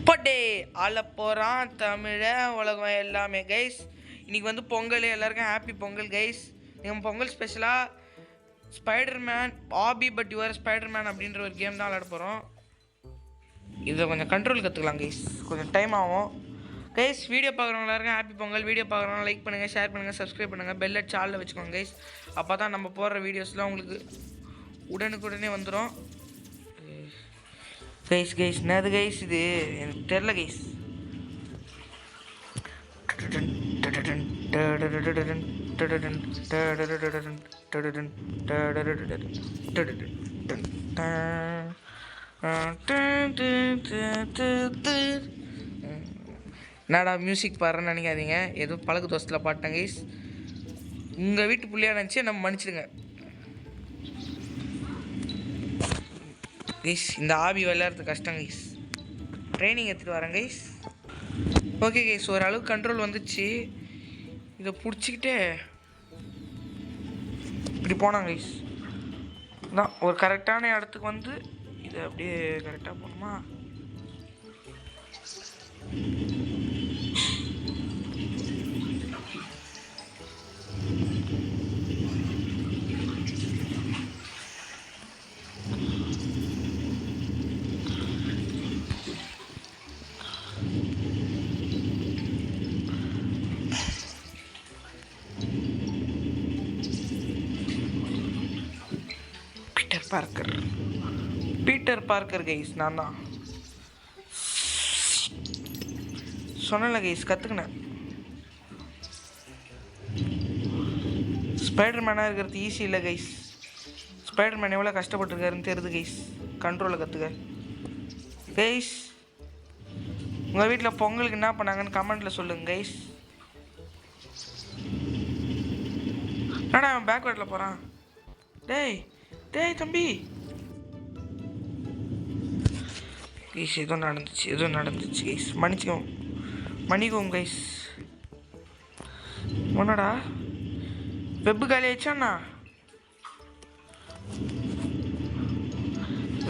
பட்டே ஆள போகிறான் தமிழை உலகம் எல்லாமே கைஸ். இன்றைக்கி வந்து பொங்கல், எல்லாருக்கும் ஹாப்பி பொங்கல் கைஸ். நீங்கள் பொங்கல் ஸ்பெஷலாக ஸ்பைடர்மேன் ஆபி பட் யுவர் ஸ்பைடர்மேன் அப்படின்ற ஒரு கேம் தான் விளையாட போகிறோம். இதை கொஞ்சம் கண்ட்ரோல் கற்றுக்கலாம் கைஸ், கொஞ்சம் டைம் ஆகும் கைஸ். வீடியோ பார்க்குறவங்க எல்லாருக்கும் ஹாப்பி பொங்கல். வீடியோ பார்க்குறவங்க லைக் பண்ணுங்கள், ஷேர் பண்ணுங்கள், சப்ஸ்கிரைப் பண்ணுங்கள், பெல் அடிச்சு ஆளில் வச்சுக்கோங்க கைஸ். அப்போ தான் நம்ம போடுற வீடியோஸ்லாம் உங்களுக்கு உடனுக்குடனே வந்துடும் கைஸ். என்னது கைஸ் இது எனக்கு தெரில கைஸ். என்னடா மியூசிக் பாடுறேன்னு நினைக்காதீங்க, ஏதோ பழகு தோசத்தில் பாட்டேன் கைஸ். உங்கள் வீட்டு பிள்ளையா நினச்சி நம்ம மன்னிச்சிடுங்க கைஸ். இந்த ஆபி விளையாடுறது கஷ்டம் கைஸ், ட்ரைனிங் எடுத்துகிட்டு வரேன் கைஸ். ஓகே கைஸ், ஓரளவுக்கு கண்ட்ரோல் வந்துச்சு. இதை பிடிச்சிக்கிட்டே இப்படி போனாங்க கைஸ். தான் ஒரு கரெக்டான இடத்துக்கு வந்து இதை அப்படியே கரெக்டாக போகணுமா. பீட்டர் பார்க்கர் கைஸ், நான் தான் சொன்னல கைஸ், கற்றுக்கினேன். ஸ்பைடர்மேனாக இருக்கிறது ஈஸி இல்லை கைஸ். ஸ்பைடர்மேன் எவ்வளோ கஷ்டப்பட்டுருக்காருன்னு தெரியுது கைஸ். கண்ட்ரோலை கற்றுக்க கைஸ். உங்கள் வீட்டில் பொங்கலுக்கு என்ன பண்ணாங்கன்னு கமெண்ட்டில் சொல்லுங்கள் கைஸ். என்னடா அவன் பேக்வேர்டில் போகிறான். டேய் டேய் தம்பி கைஸ், எதுவும் நடந்துச்சு கைஸ், மன்னிக்கவும் கைஸ். ஒன்னடா வெப்பு காலி ஆயிடுச்சாண்ணா,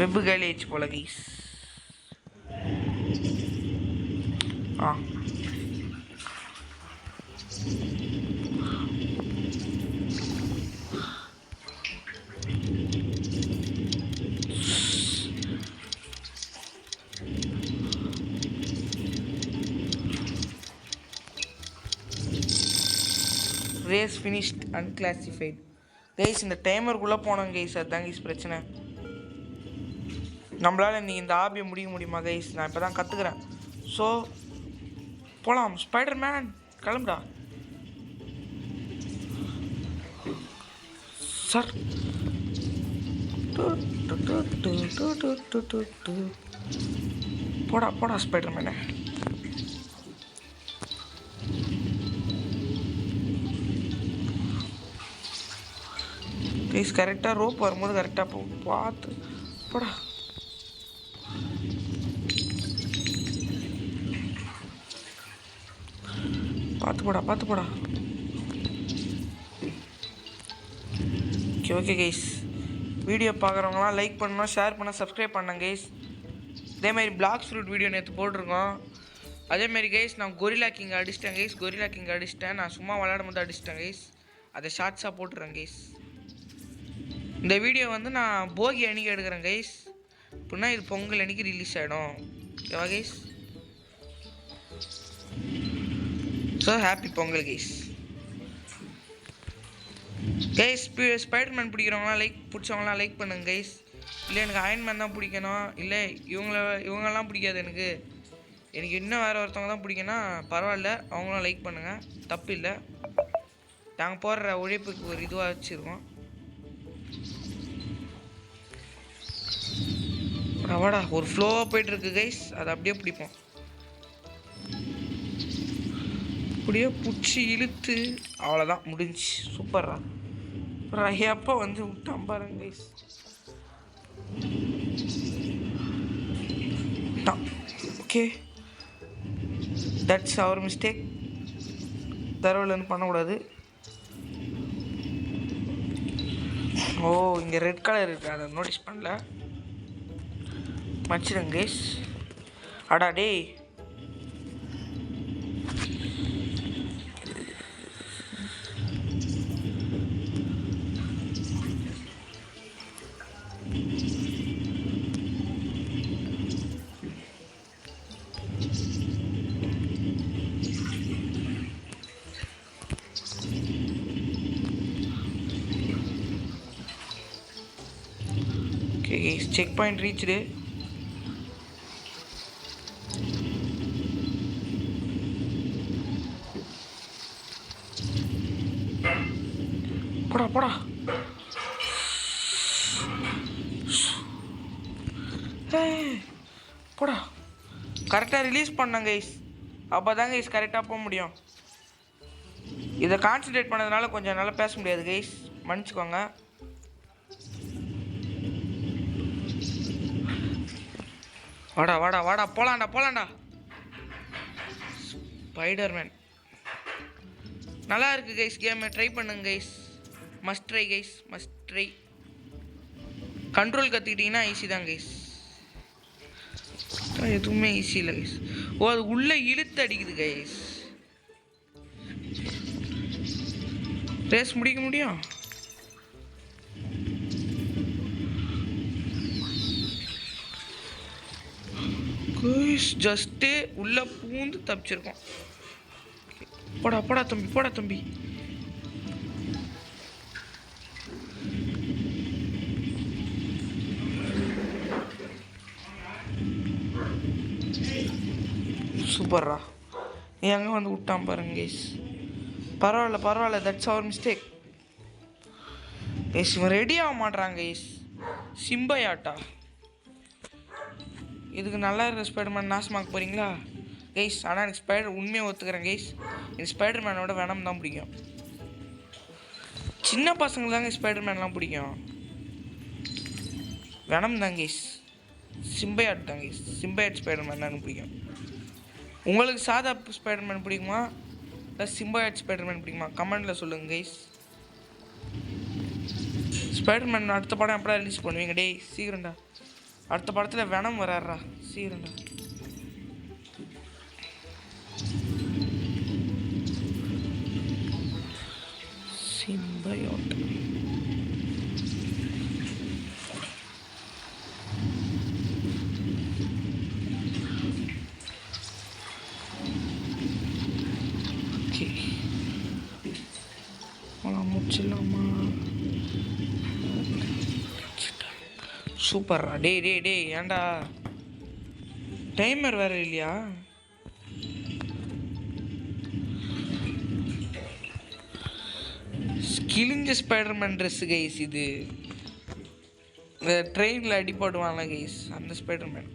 வெப்பு காலி ஆயிடுச்சு போல guys. Race finished unclassified guys. இந்த டைமருக்குள்ளே போனோம் கைஸ், அதுதான் கைஸ் பிரச்சனை. நம்மளால் நீ இந்த ஆபியை முடியுமா கைஸ்? நான் இப்போ தான் கற்றுக்குறேன். ஸோ போகலாம். ஸ்பைடர்மேன் கிளம்புடா சார். போடா ஸ்பைடர்மேனே. ப்ளீஸ் கரெக்டாக ரோப் வரும்போது கரெக்டாக பார்த்து போடா. பார்த்து போடா. ஓகே கைஸ், வீடியோ பார்க்குறவங்களாம் லைக் பண்ணணும், ஷேர் பண்ண, சப்ஸ்கிரைப் பண்ணேன் கைஸ். அதேமாதிரி பிளாக் ஃப்ரூட் வீடியோ நேற்று போட்டிருக்கோம். அதேமாரி கைஸ் நான் கொரில்லா கிங் அடிச்சிட்டேன். நான் சும்மா விளையாடும் போது அடிச்சிட்டேன் கைஸ். அதை ஷார்ட்ஸாக போட்டுறேன் கைஸ். இந்த வீடியோ வந்து நான் போகி அன்றைக்கி எடுக்கிறேன் கைஸ். அப்படின்னா இது பொங்கல் அன்றைக்கி ரிலீஸ் ஆகிடும். ஓகேவா guys? So happy Pongal guys. Spiderman பிடிக்கிறவங்களாம் பிடிச்சவங்களாம் லைக் பண்ணுங்க கைஸ். இல்லை எனக்கு அயன்மேன் தான் பிடிக்கணும், இல்லை இவங்கெல்லாம் பிடிக்காது எனக்கு இன்னும் வேறு ஒருத்தவங்க தான் பிடிக்குன்னா பரவாயில்ல, அவங்களும் லைக் பண்ணுங்கள், தப்பு இல்லை. நாங்கள் போடுற உழைப்புக்கு ஒரு இதுவாக வச்சுருக்கோம். அவடா ஒரு ஃப்ளோவாக போய்ட்டுருக்கு கைஸ், அதை அப்படியே பிடிப்போம். அப்படியே பிடிச்சி இழுத்து அவ்வளோதான், முடிஞ்சு. சூப்பர்ரா எப்போ வந்து விட்டான் பாருங்க guys. Okay, that's our mistake. தரவுலன்னு பண்ணக்கூடாது. ஓ இங்கே ரெட் கலர் இருக்குது, அதை நோட்டீஸ் பண்ணல. மச்சிடுங்க கைஸ். அடா டேய். Okay, checkpoint reached. போடா போடா. கரெக்டாக ரிலீஸ் பண்ணேன் கைஸ். அப்போ தான் கைஸ் கரெக்டாக போக முடியும். இதை கான்சன்ட்ரேட் பண்ணதுனால கொஞ்சம் என்னால் பேச முடியாது கைஸ், மன்னிச்சுக்கோங்க. வாடா போலாண்டா. ஸ்பைடர்மேன் நல்லா இருக்கு கைஸ். கேமை ட்ரை பண்ணுங்க கைஸ். Must try. கண்ட்ரோல் கற்றுக்கிட்டிங்கன்னா ஈஸி தான் கைஸ். எதுவுமே ஈஸி இல்லை கைஸ். ஓ, அது உள்ளே இழுத்து அடிக்குது கைஸ். ரேஸ் முடிக்க முடியும். ஜஸ்ட்டு உள்ள பூந்து தப்பிச்சிருக்கோம். போடா தம்பி. சூப்பர்ரா. நீ அங்கே வந்து விட்டான் பாருங்க கைஸ். பரவாயில்ல, தட்ஸ் அவர் மிஸ்டேக் கைஸ். இவன் ரெடி ஆக மாட்றாங்க கைஸ். சிம்பையாட்டா இதுக்கு நல்லா இருக்கிற ஸ்பைடர்மேன் நாசமாக்க போகிறீங்களா கைஸ்? ஆனால் எனக்கு உண்மையாக ஒத்துக்கிறேன் கைஸ். எனக்கு ஸ்பைடர்மேனோட வெனம் தான் பிடிக்கும். சின்ன பசங்களுக்கு தாங்க ஸ்பைடர்மேன்லாம் பிடிக்கும். வெனம் தான் கைஸ். சிம்பையாட் தான் கைஸ். சிம்பையாட் ஸ்பைடர்மேன் தான் பிடிக்கும். உங்களுக்கு சாதா ஸ்பைடர்மேன் பிடிக்குமா இல்லை சிம்பையாட் ஸ்பைடர்மேன் பிடிக்குமா? கமெண்டில் சொல்லுங்கள் கைஸ். ஸ்பைடர்மேன் அடுத்த படம் எப்படா ரிலீஸ் பண்ணுவீங்க டேய்? சீக்கிரம்டா. அடுத்த படத்தில் வெனம் வராடுறா, சீக்கிரம்டா. சிம்பையாட் முடிச்சிடலாமா? சூப்பர்ரா. டேய் ஏன்டா டைமர் வேற இல்லையா? கிழிஞ்ச ஸ்பைடர்மேன் ட்ரெஸ் கைஸ். இது இந்த ட்ரெயினில் அடிபடுவான்ல கைஸ், அந்த ஸ்பைடர்மேன்.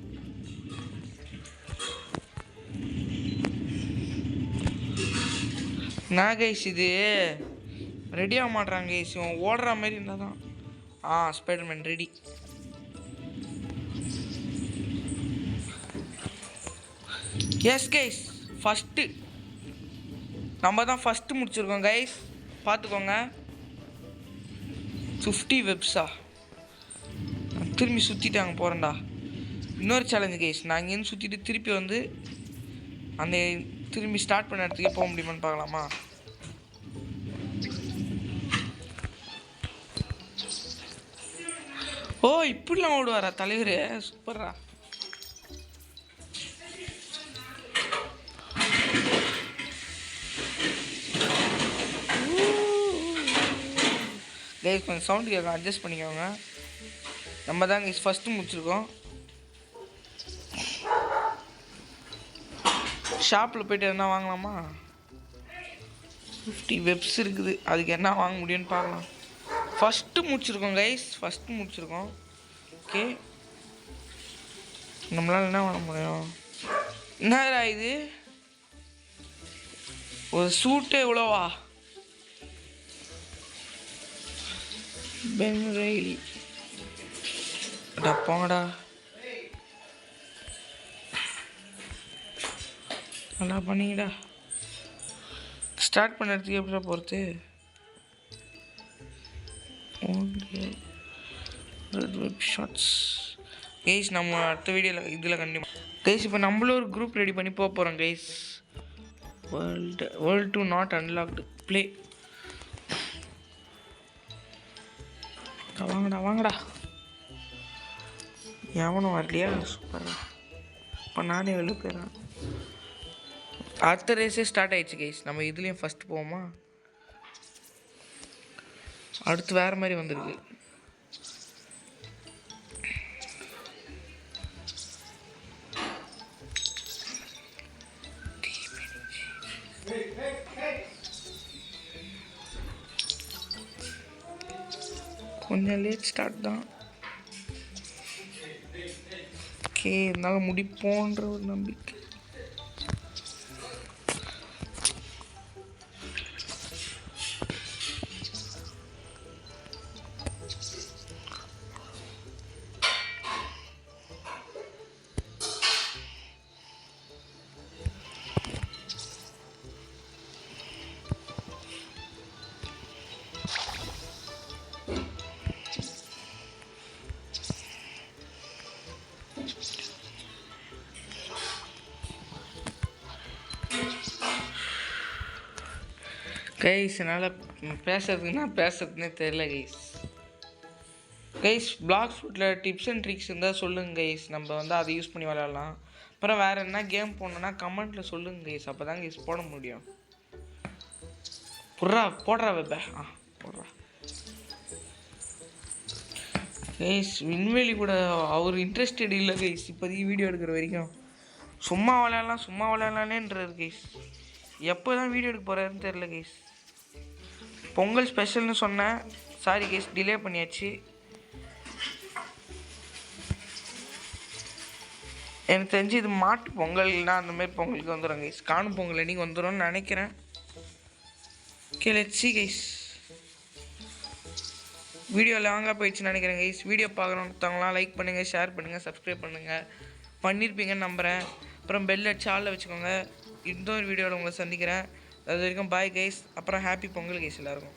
நான் கைஸ் இது ரெடி ஆக மாட்றாங்க கைஸ். இவன் ஓடுற மாதிரி இருந்தால் தான் Spiderman ready. S guys, first நம்ம தான் ஃபஸ்ட்டு முடிச்சிருக்கோம் கைஸ். பார்த்துக்கோங்க. 50 வெப்ஸா திரும்பி சுற்றிட்டாங்க போகிறேன்டா. இன்னொரு சேலஞ்சு கைஸ். நான் இங்கேருந்து சுற்றிட்டு திருப்பி வந்து அந்த திரும்பி ஸ்டார்ட் பண்ண இடத்துக்கே போக முடியுமான்னு பார்க்கலாமா? ஓ, இப்படிலாம் ஓடுவாரா தலைவர்? சூப்பர்ரா. கைஸ் கொஞ்சம் சவுண்டு கேட்கும், அட்ஜஸ்ட் பண்ணிக்கோங்க. நம்ம தான் கைஸ் ஃபஸ்ட்டு முடிச்சிருக்கோம். ஷாப்பில் போய்ட்டு என்ன வாங்கலாமா? 50 வெப்ஸ் இருக்குது, அதுக்கு என்ன வாங்க முடியும்னு பார்க்கலாம். ஃபஸ்ட்டு முடிச்சிருக்கோம் கைஸ், ஃபஸ்ட்டு முடிச்சிருக்கோம். ஓகே, நம்மளால் என்ன வாங்க முடியும்? என்னடா இது, ஒரு சூட்டு எவ்வளோவா? பென் ரெய்லி போங்கடா. நல்லா பண்ணிங்கடா. ஸ்டார்ட் பண்ணுறதுக்கு எப்படா போகிறது? Red web shorts guys. நம்ம அடுத்த வீடியோவில் இதில் கண்டிப்பாக கைஸ் இப்போ நம்மளும் ஒரு குரூப் ரெடி பண்ணி போக போகிறோம் guys. World 2 not unlocked play. வாங்கடா வாங்கடா. எவனும் வரலையா? சூப்பரா. இப்போ நானே வெளில போயிடுறேன். அடுத்த ரேஸே ஸ்டார்ட் ஆயிடுச்சு கைஸ். நம்ம இதுலேயும் ஃபஸ்ட்டு போவோமா? அடுத்து வேறு மாதிரி வந்துருக்கு. கொஞ்சம் லேட் ஸ்டார்ட் தான். ஓகே, இருந்தாலும் முடிப்போன்ற ஒரு நம்பிக்கை. கைஸ் என்னால் பேசுறதுன்னே தெரியல கைஸ். கைஸ் பிளாக் ஃபுட்டில் டிப்ஸ் அண்ட் ட்ரிக்ஸ் இருந்தால் சொல்லுங்கள் கைஸ். நம்ம வந்து அதை யூஸ் பண்ணி விளையாடலாம். அப்புறம் வேறு என்ன கேம் போடணுன்னா கமெண்ட்டில் சொல்லுங்கள் கைஸ். அப்போ தான் கைஸ் போட முடியும். போடுறா வெப்ப போடுறா கைஸ். விண்வெளி கூட அவர் இன்ட்ரெஸ்டட் இல்லை கைஸ் இப்போதைக்கு வீடியோ எடுக்கிற வரைக்கும். சும்மா விளையாடலானேன்றார் கைஸ். எப்போ தான் வீடியோ எடுக்க போகிறாருன்னு தெரில கைஸ். பொங்கல் ஸ்பெஷல்னு சொன்னேன், சாரி கைஸ் டிலே பண்ணியாச்சு. எனக்கு தெரிஞ்சு இது மாட்டு பொங்கல்னா அந்தமாரி பொங்கலுக்கு வந்துடும் கைஸ். காணும் பொங்கல் அன்றைக்கி வந்துடும்னு நினைக்கிறேன். Okay let's see guys. Video லாங்காக போயிடுச்சுன்னு நினைக்கிறேன் கைஸ். வீடியோ பார்க்குறவங்கலாம் லைக் பண்ணுங்கள், ஷேர் பண்ணுங்கள், சப்ஸ்கிரைப் பண்ணுங்கள். பண்ணியிருப்பீங்கன்னு நம்புகிறேன். அப்புறம் பெல் அடிச்சு ஆளில் வச்சுக்கோங்க. இன்னொரு வீடியோவில் உங்களை சந்திக்கிறேன். அது வரைக்கும் பாய் கைஸ். அப்புறம் ஹாப்பி பொங்கல் கைஸ் எல்லாருக்கும்.